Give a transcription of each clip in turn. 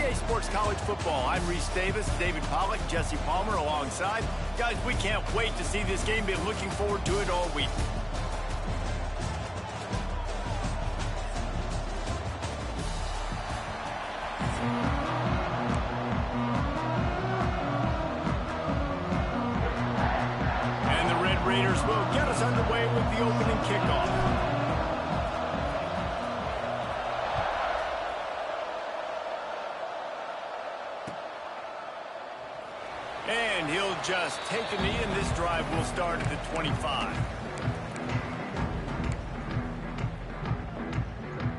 EA Sports College Football. I'm Reese Davis, David Pollack, Jesse Palmer alongside. Guys, we can't wait to see this game. Been looking forward to it all week. And the Red Raiders will get us underway with the opening kickoff. And he'll just take a knee, and this drive will start at the 25.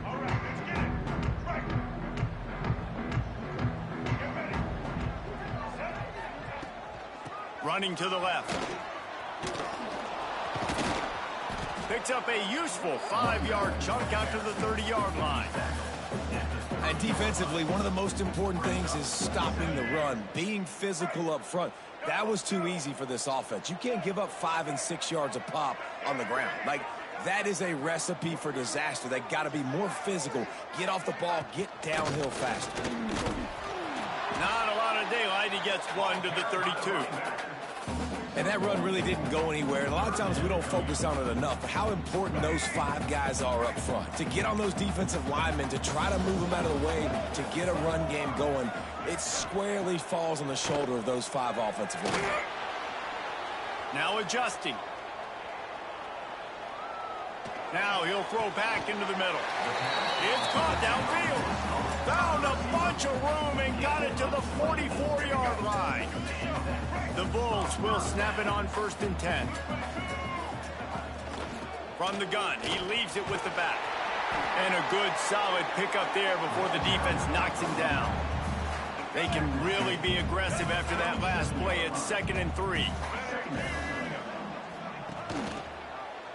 All right, let's get it. Right. Get ready. Running to the left. Picks up a useful 5-yard chunk out to the 30-yard line. And defensively, one of the most important things is stopping the run, being physical up front. That was too easy for this offense. You can't give up 5 and 6 yards a pop on the ground. Like, that is a recipe for disaster. They got to be more physical, get off the ball, get downhill faster. Not a lot of daylight. He gets one to the 32. And that run really didn't go anywhere. And a lot of times we don't focus on it enough, but how important those 5 guys are up front. To get on those defensive linemen, to try to move them out of the way, to get a run game going, it squarely falls on the shoulder of those 5 offensive linemen. Now adjusting. Now he'll throw back into the middle. It's caught downfield. Found a bunch of room and got it to the 44-yard line. The Bulls will snap it on 1st and 10. From the gun, he leaves it with the back. And a good solid pickup there before the defense knocks him down. They can really be aggressive after that last play. It's 2nd and 3.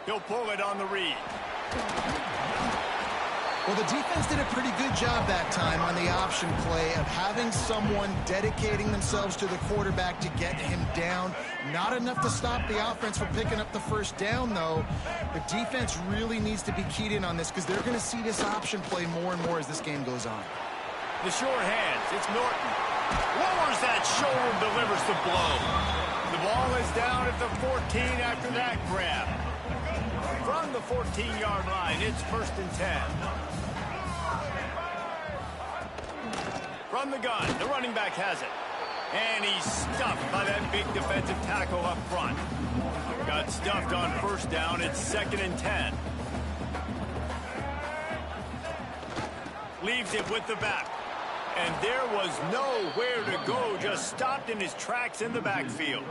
He'll pull it on the read. Well, the defense did a pretty good job that time on the option play of having someone dedicating themselves to the quarterback to get him down. Not enough to stop the offense from picking up the first down, though. The defense really needs to be keyed in on this because they're going to see this option play more and more as this game goes on. The short hands, it's Norton. Lowers that shoulder, delivers the blow. The ball is down at the 14 after that grab. From the 14-yard line, it's 1st and 10. From the gun, the running back has it. And he's stuffed by that big defensive tackle up front. Got stuffed on 1st down, it's 2nd and 10. Leaves it with the back. And there was nowhere to go, just stopped in his tracks in the backfield.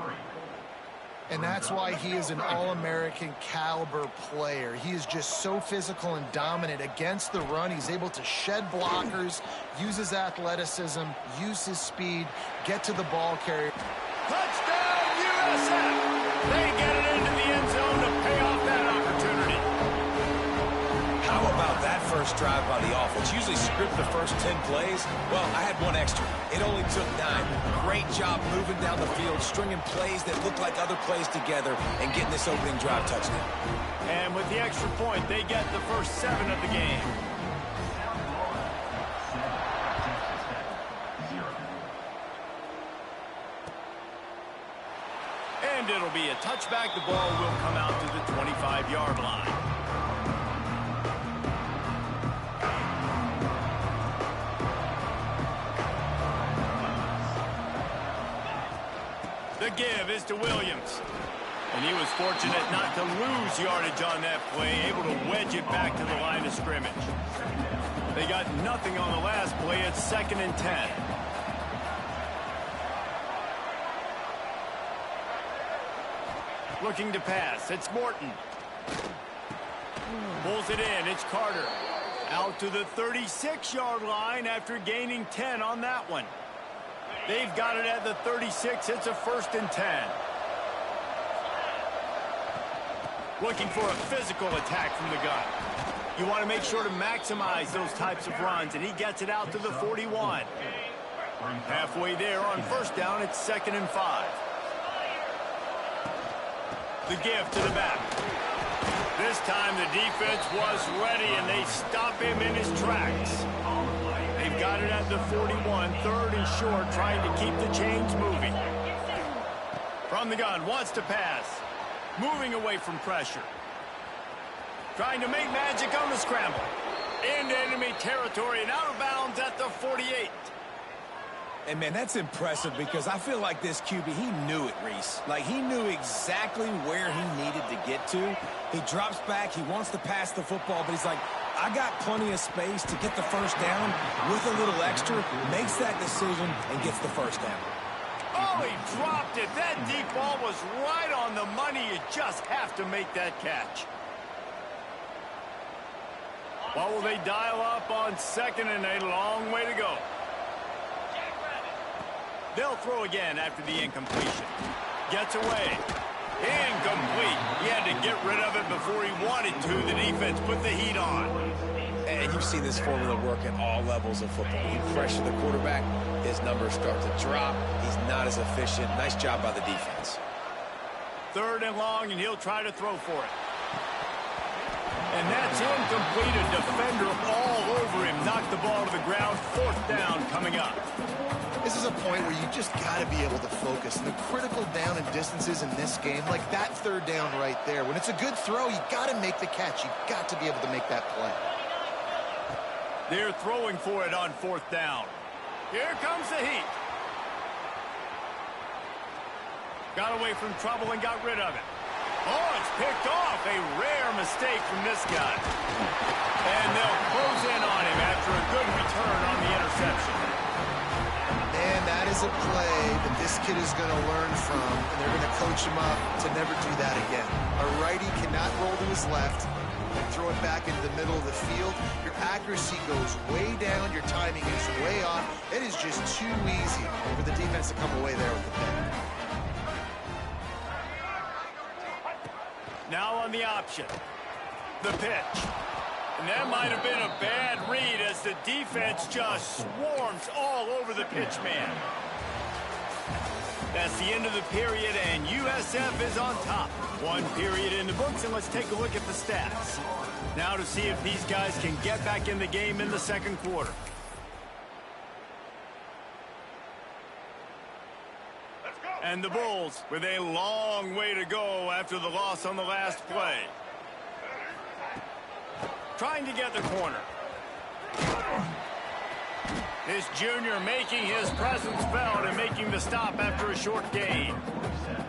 And that's why he is an All-American caliber player. He is just so physical and dominant against the run. He's able to shed blockers, use his athleticism, use his speed, get to the ball carrier. Touchdown, USF! They get it into the end zone to pay off that opportunity. How about that first drive by the offense? Usually script the first 10 plays. Well, I had one extra. It only took 9. Great job moving down the field, stringing plays that look like other plays together, and getting this opening drive touchdown. And with the extra point, they get the first 7 of the game. And it'll be a touchback. The ball will come out to the 25-yard line. The give is to Williams. And he was fortunate not to lose yardage on that play, able to wedge it back to the line of scrimmage. They got nothing on the last play. It's 2nd and 10. Looking to pass. It's Morton. Pulls it in. It's Carter. Out to the 36-yard line after gaining 10 on that one. They've got it at the 36. It's a 1st and 10. Looking for a physical attack from the gun. You want to make sure to maximize those types of runs, and he gets it out to the 41. Halfway there on 1st down, it's 2nd and 5. The give to the back. This time the defense was ready, and they stop him in his tracks. They've They've got it at the 41, third and short, trying to keep the chains moving. From the gun, wants to pass. Moving away from pressure. Trying to make magic on the scramble. Into enemy territory and out of bounds at the 48. And, man, that's impressive because I feel like this QB, he knew it, Reese. Like, he knew exactly where he needed to get to. He drops back. He wants to pass the football, but he's like, I got plenty of space to get the first down with a little extra, makes that decision, and gets the first down. Oh, he dropped it. That deep ball was right on the money. You just have to make that catch. What will they dial up on second and a long way to go? They'll throw again after the incompletion. Gets away. Incomplete. He had to get rid of it before he wanted to. The defense put the heat on. And you've seen this formula work at all levels of football. You pressure the quarterback, his numbers start to drop. He's not as efficient. Nice job by the defense. Third and long, and he'll try to throw for it. And that's incomplete. A defender all over him. Knocked the ball to the ground. Fourth down coming up. This is a point where you just got to be able to focus. And the critical down and distances in this game, like that third down right there. When it's a good throw, you got to make the catch. You got to be able to make that play. They're throwing for it on fourth down. Here comes the heat. Got away from trouble and got rid of it. Oh, it's picked off. A rare mistake from this guy. And they'll close in on him after a good return on the interception. And that is a play that this kid is going to learn from, and they're going to coach him up to never do that again. A righty cannot roll to his left and throw it back into the middle of the field. Your accuracy goes way down. Your timing is way off. It is just too easy for the defense to come away there with the pick. Now on the option. The pitch. And that might have been a bad read as the defense just swarms all over the pitch man. That's the end of the period, and USF is on top. One period in the books, and let's take a look at the stats. Now to see if these guys can get back in the game in the second quarter. And the Bulls with a long way to go after the loss on the last play. Trying to get the corner. This junior making his presence felt and making the stop after a short gain.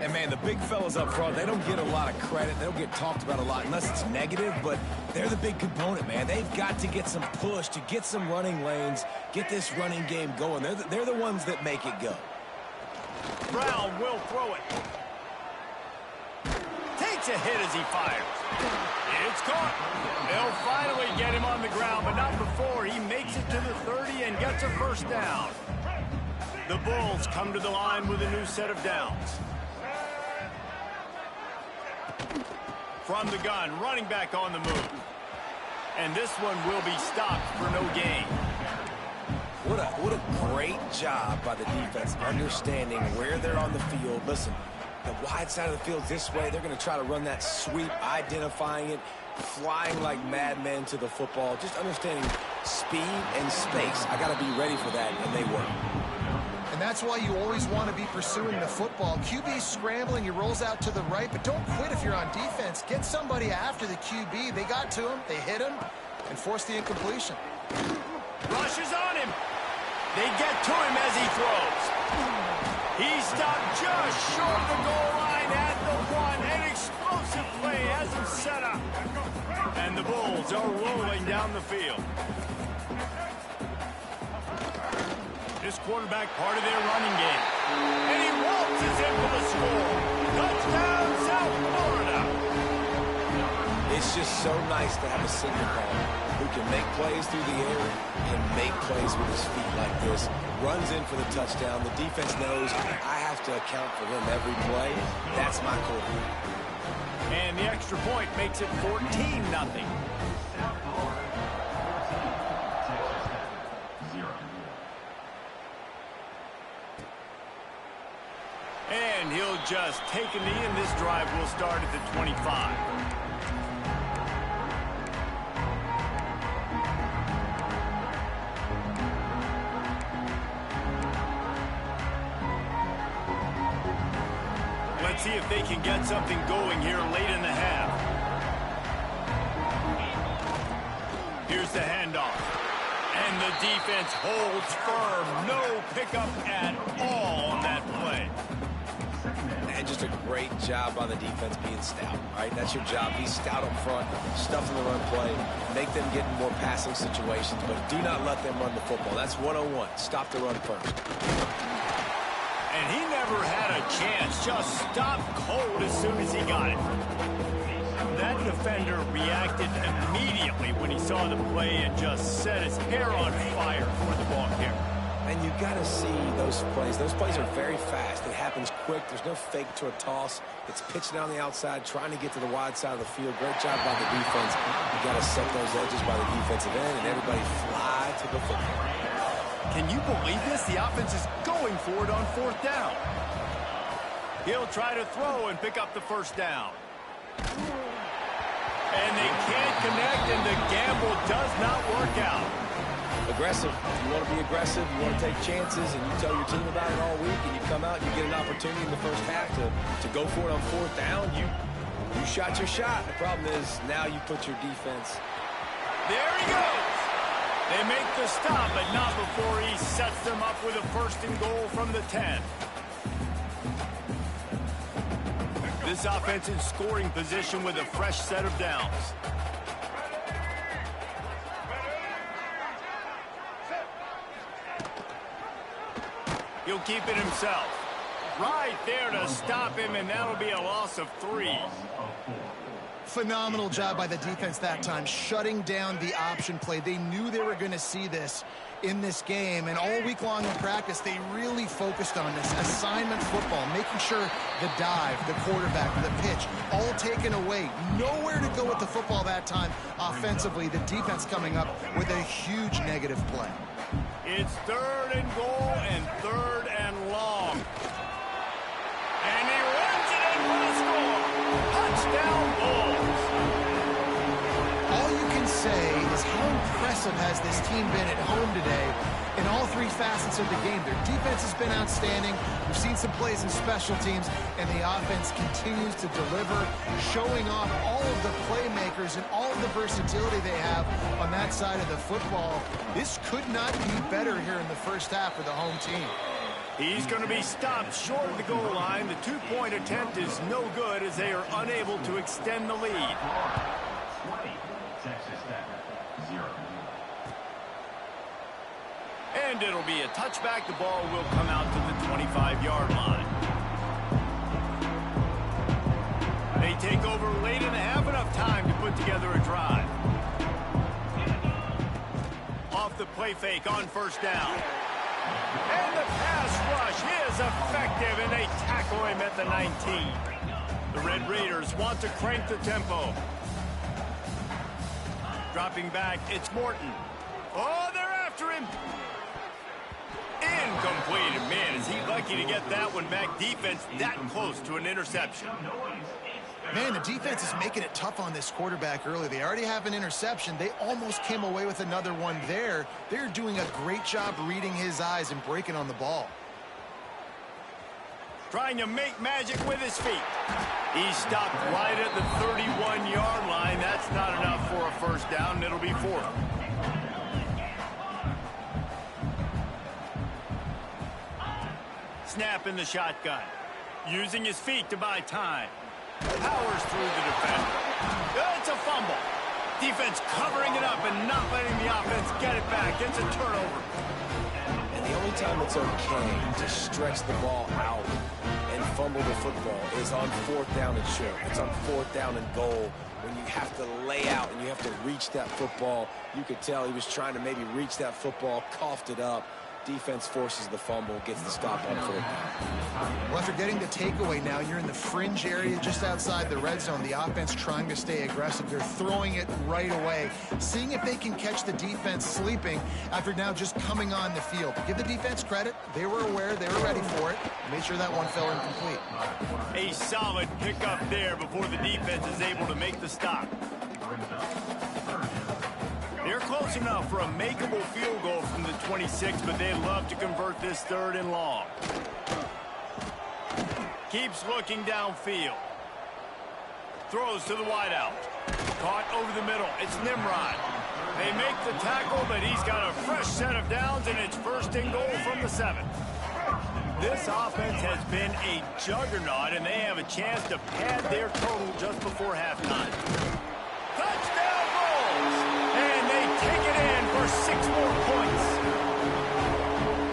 And, man, the big fellas up front, they don't get a lot of credit. They don't get talked about a lot unless it's negative, but they're the big component, man. They've got to get some push, to get some running lanes, get this running game going. They're the ones that make it go. Brown will throw it. Takes a hit as he fires. It's caught. They'll finally get him on the ground, but not before he makes it to the 30 and gets a first down. The Bulls come to the line with a new set of downs. From the gun, running back on the move. And this one will be stopped for no gain. What a great job by the defense understanding where they're on the field. Listen, the wide side of the field this way. They're going to try to run that sweep, identifying it, flying like madmen to the football, just understanding speed and space. I got to be ready for that, and they were. And that's why you always want to be pursuing the football. QB's scrambling, he rolls out to the right, but don't quit if you're on defense. Get somebody after the QB. They got to him, they hit him, and forced the incompletion. Rushes on him. They get to him as he throws. He stopped just short of the goal line at the one. An explosive play has him set up. And the Bulls are rolling down the field. This quarterback part of their running game. And he waltzes in for the score. Touchdown, South Florida. It's just so nice to have a signal caller who can make plays through the air and make plays with his feet like this. Runs in for the touchdown. The defense knows I have to account for him every play. That's my quarterback. And the extra point makes it 14-0. And he'll just take a knee, and this drive will start at the 25. Let's see if they can get something going here late in the half. Here's the handoff. And the defense holds firm. No pickup at all on that play. And just a great job by the defense being stout. All right, that's your job. Be stout up front, stuff in the run play, make them get in more passing situations, but do not let them run the football. That's 101. Stop the run first. And he never had a chance. Just stopped cold as soon as he got it. That defender reacted immediately when he saw the play and just set his hair on fire for the ball carrier. And you got to see those plays. Those plays are very fast. It happens quick. There's no fake to a toss. It's pitched down the outside, trying to get to the wide side of the field. Great job by the defense. You got to set those edges by the defensive end, and everybody fly to the football. Can you believe this? The offense is going for it on 4th down. He'll try to throw and pick up the first down. And they can't connect, and the gamble does not work out. Aggressive. If you want to be aggressive, you want to take chances, and you tell your team about it all week, and you come out and you get an opportunity in the first half to go for it on 4th down, you shot your shot. The problem is now you put your defense. There he goes. They make the stop, but not before he sets them up with a 1st and goal from the 10. This offense in scoring position with a fresh set of downs. He'll keep it himself. Right there to stop him, and that'll be a loss of 3. Phenomenal job by the defense that time, shutting down the option play. They knew they were going to see this in this game, and all week long in practice, they really focused on this assignment football, making sure the dive, the quarterback, the pitch, all taken away. Nowhere to go with the football that time offensively. The defense coming up with a huge negative play. It's 3rd and goal and 3rd and long. And he runs it and will score. Touchdown Bulls. All you can say is how impressive has this team been at home today in all 3 facets of the game. Their defense has been outstanding. We've seen some plays in special teams, and the offense continues to deliver, showing off all of the playmakers and all of the versatility they have on that side of the football. This could not be better here in the first half for the home team. He's going to be stopped short of the goal line. The 2-point attempt is no good as they are unable to extend the lead. And it'll be a touchback. The ball will come out to the 25-yard line. They take over late in the half, enough time to put together a drive. Off the play fake on 1st down. And the pass rush is effective, and they tackle him at the 19. The Red Raiders want to crank the tempo. Dropping back, it's Morton. Oh, they're after him. Incomplete. And man, is he lucky to get that one back. Defense that close to an interception. Man, the defense is making it tough on this quarterback early. They already have an interception. They almost came away with another one there. They're doing a great job reading his eyes and breaking on the ball. Trying to make magic with his feet. He stopped right at the 31-yard line. That's not enough for a 1st down, and it'll be 4th. Snap in the shotgun. Using his feet to buy time. Powers through the defender. It's a fumble. Defense covering it up and not letting the offense get it back. It's a turnover. And the only time it's okay to stretch the ball out and fumble the football is on 4th down and short. It's on 4th down and goal when you have to lay out and you have to reach that football. You could tell he was trying to maybe reach that football, coughed it up. Defense forces the fumble, gets the stop on 4th down. Well, after getting the takeaway now, you're in the fringe area just outside the red zone. The offense trying to stay aggressive. They're throwing it right away, seeing if they can catch the defense sleeping after now just coming on the field. Give the defense credit. They were aware. They were ready for it. Made sure that one fell incomplete. A solid pickup there before the defense is able to make the stop. They're close enough for a makeable field goal from the 26, but they'd love to convert this 3rd and long. Keeps looking downfield. Throws to the wideout. Caught over the middle. It's Nimrod. They make the tackle, but he's got a fresh set of downs, and it's first and goal from the 7. This offense has been a juggernaut, and they have a chance to pad their total just before halftime. Touchdown Bulls! And they take it in for 6 more points.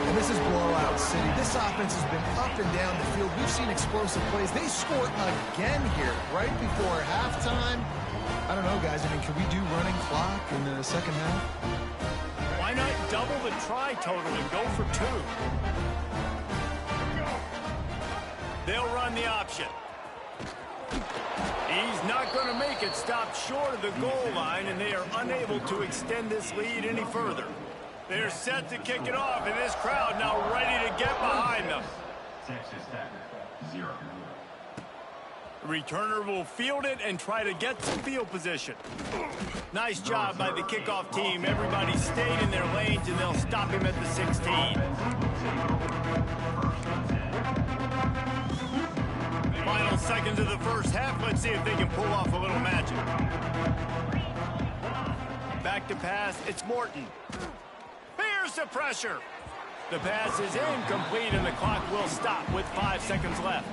And this is blowout city. This offense has been up and down the field. We've seen explosive plays. They score again here right before halftime. I don't know, guys. I mean, can we do running clock in the second half? Why not double the try total and go for 2? They'll run the option. He's not going to make it. Stop short of the goal line, and they are unable to extend this lead any further. They're set to kick it off, and this crowd now ready to get behind them. Returner will field it and try to get some field position. Nice job by the kickoff team. Everybody stayed in their lanes, and they'll stop him at the 16. Final seconds of the first half. Let's see if they can pull off a little magic. Back to pass. It's Morton. Here's the pressure. The pass is incomplete, and the clock will stop with 5 seconds left.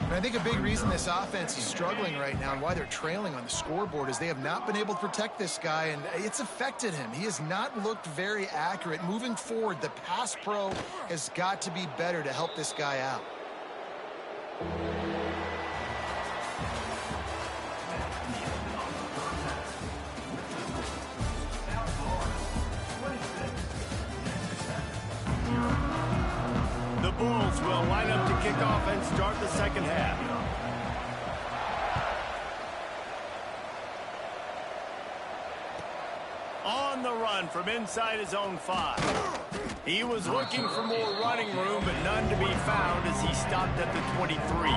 And I think a big reason this offense is struggling right now and why they're trailing on the scoreboard is they have not been able to protect this guy, and it's affected him. He has not looked very accurate. Moving forward, the pass pro has got to be better to help this guy out. The Bulls will line up to kick off and start the second half. On the run from inside his own 5. He was looking for more running room, but none to be found as he stopped at the 23.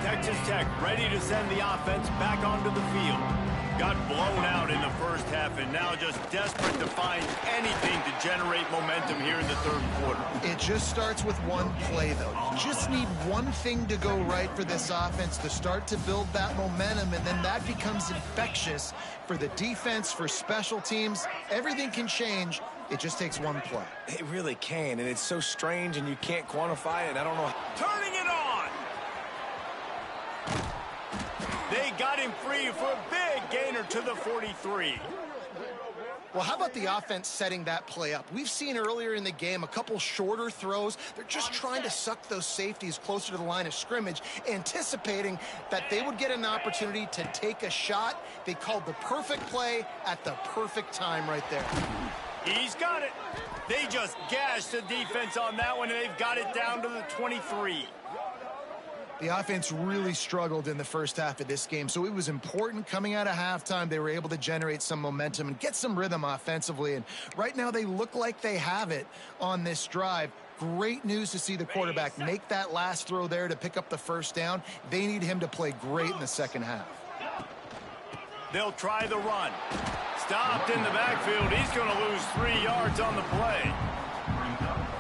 Texas Tech ready to send the offense back onto the field. Got blown out in the first half and now just desperate to find anything to generate momentum here in the third quarter. It just starts with one play, though. You just need one thing to go right for this offense to start to build that momentum, and then that becomes infectious for the defense, for special teams. Everything can change. It just takes one play. It really can, and it's so strange, and you can't quantify it. I don't know. Turning it on! They got him free for a big gainer to the 43. Well, how about the offense setting that play up? We've seen earlier in the game a couple shorter throws. They're just trying to suck those safeties closer to the line of scrimmage, anticipating that they would get an opportunity to take a shot. They called the perfect play at the perfect time right there. He's got it. They just gashed the defense on that one, and they've got it down to the 23. The offense really struggled in the first half of this game, so it was important coming out of halftime. They were able to generate some momentum and get some rhythm offensively, and right now they look like they have it on this drive. Great news to see the quarterback make that last throw there to pick up the first down. They need him to play great in the second half. They'll try the run. Stopped in the backfield. He's going to lose 3 yards on the play.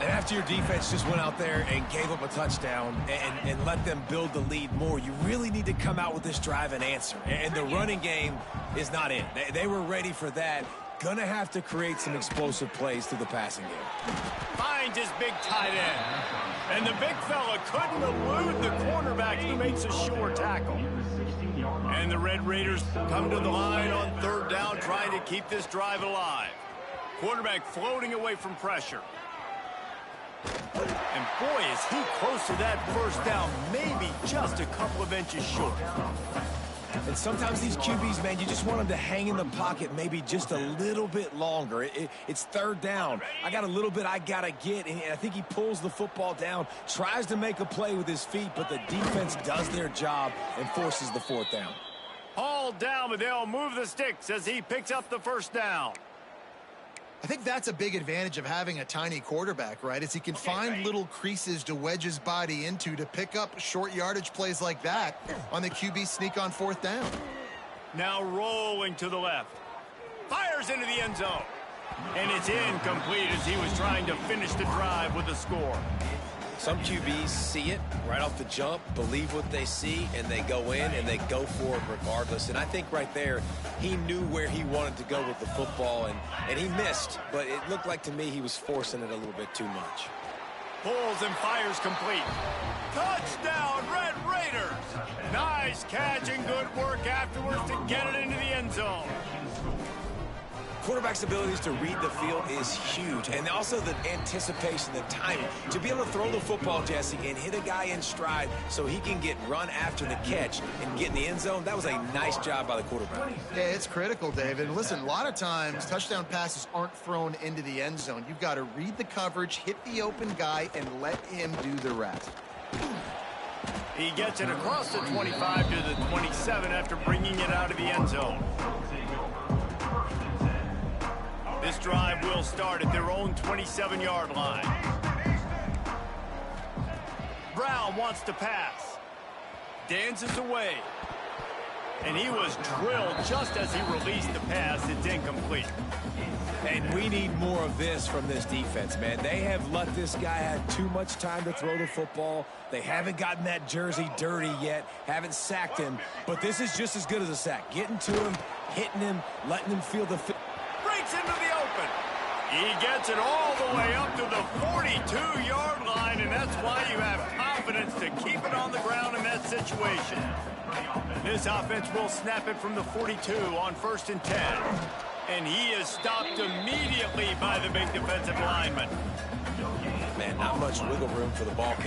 And after your defense just went out there and gave up a touchdown and let them build the lead more, you really need to come out with this drive and answer. And the running game is not in. They were ready for that. Gonna have to create some explosive plays through the passing game. Finds his big tight end. And the big fella couldn't elude the cornerback who makes a sure tackle. And the Red Raiders come to the line on third down, trying to keep this drive alive. Quarterback floating away from pressure. And boy, is he close to that first down, maybe just a couple of inches short. And sometimes these QBs, man, you just want them to hang in the pocket maybe just a little bit longer. It's third down. I got a little bit I got to get, and I think he pulls the football down, tries to make a play with his feet, but the defense does their job and forces the fourth down. Hauled down, but they'll move the sticks as he picks up the first down. I think that's a big advantage of having a tiny quarterback, right? Is he can find little creases to wedge his body into to pick up short yardage plays like that on the QB sneak on fourth down. Now rolling to the left. Fires into the end zone. And it's incomplete as he was trying to finish the drive with a score. Some QBs see it right off the jump, believe what they see, and they go in and they go for it regardless. And I think right there, he knew where he wanted to go with the football, and he missed. But it looked like to me he was forcing it a little bit too much. Pulls and fires complete. Touchdown, Red Raiders! Nice catch and good work afterwards to get it into the end zone. Quarterback's abilities to read the field is huge, and also the anticipation, the timing. To be able to throw the football, Jesse, and hit a guy in stride so he can get run after the catch and get in the end zone, that was a nice job by the quarterback. Yeah, it's critical, David. And listen, a lot of times touchdown passes aren't thrown into the end zone. You've got to read the coverage, hit the open guy, and let him do the rest. He gets it across the 25 to the 27 after bringing it out of the end zone. This drive will start at their own 27-yard line. Brown wants to pass. Dances away. And he was drilled just as he released the pass. It's incomplete. And we need more of this from this defense, man. They have let this guy have too much time to throw the football. They haven't gotten that jersey dirty yet, haven't sacked him. But this is just as good as a sack. Getting to him, hitting him, letting him feel the fit. Breaks into the open. He gets it all the way up to the 42-yard line, and that's why you have confidence to keep it on the ground in that situation. This offense will snap it from the 42 on 1st and 10. And he is stopped immediately by the big defensive lineman. Man, not much wiggle room for the ball.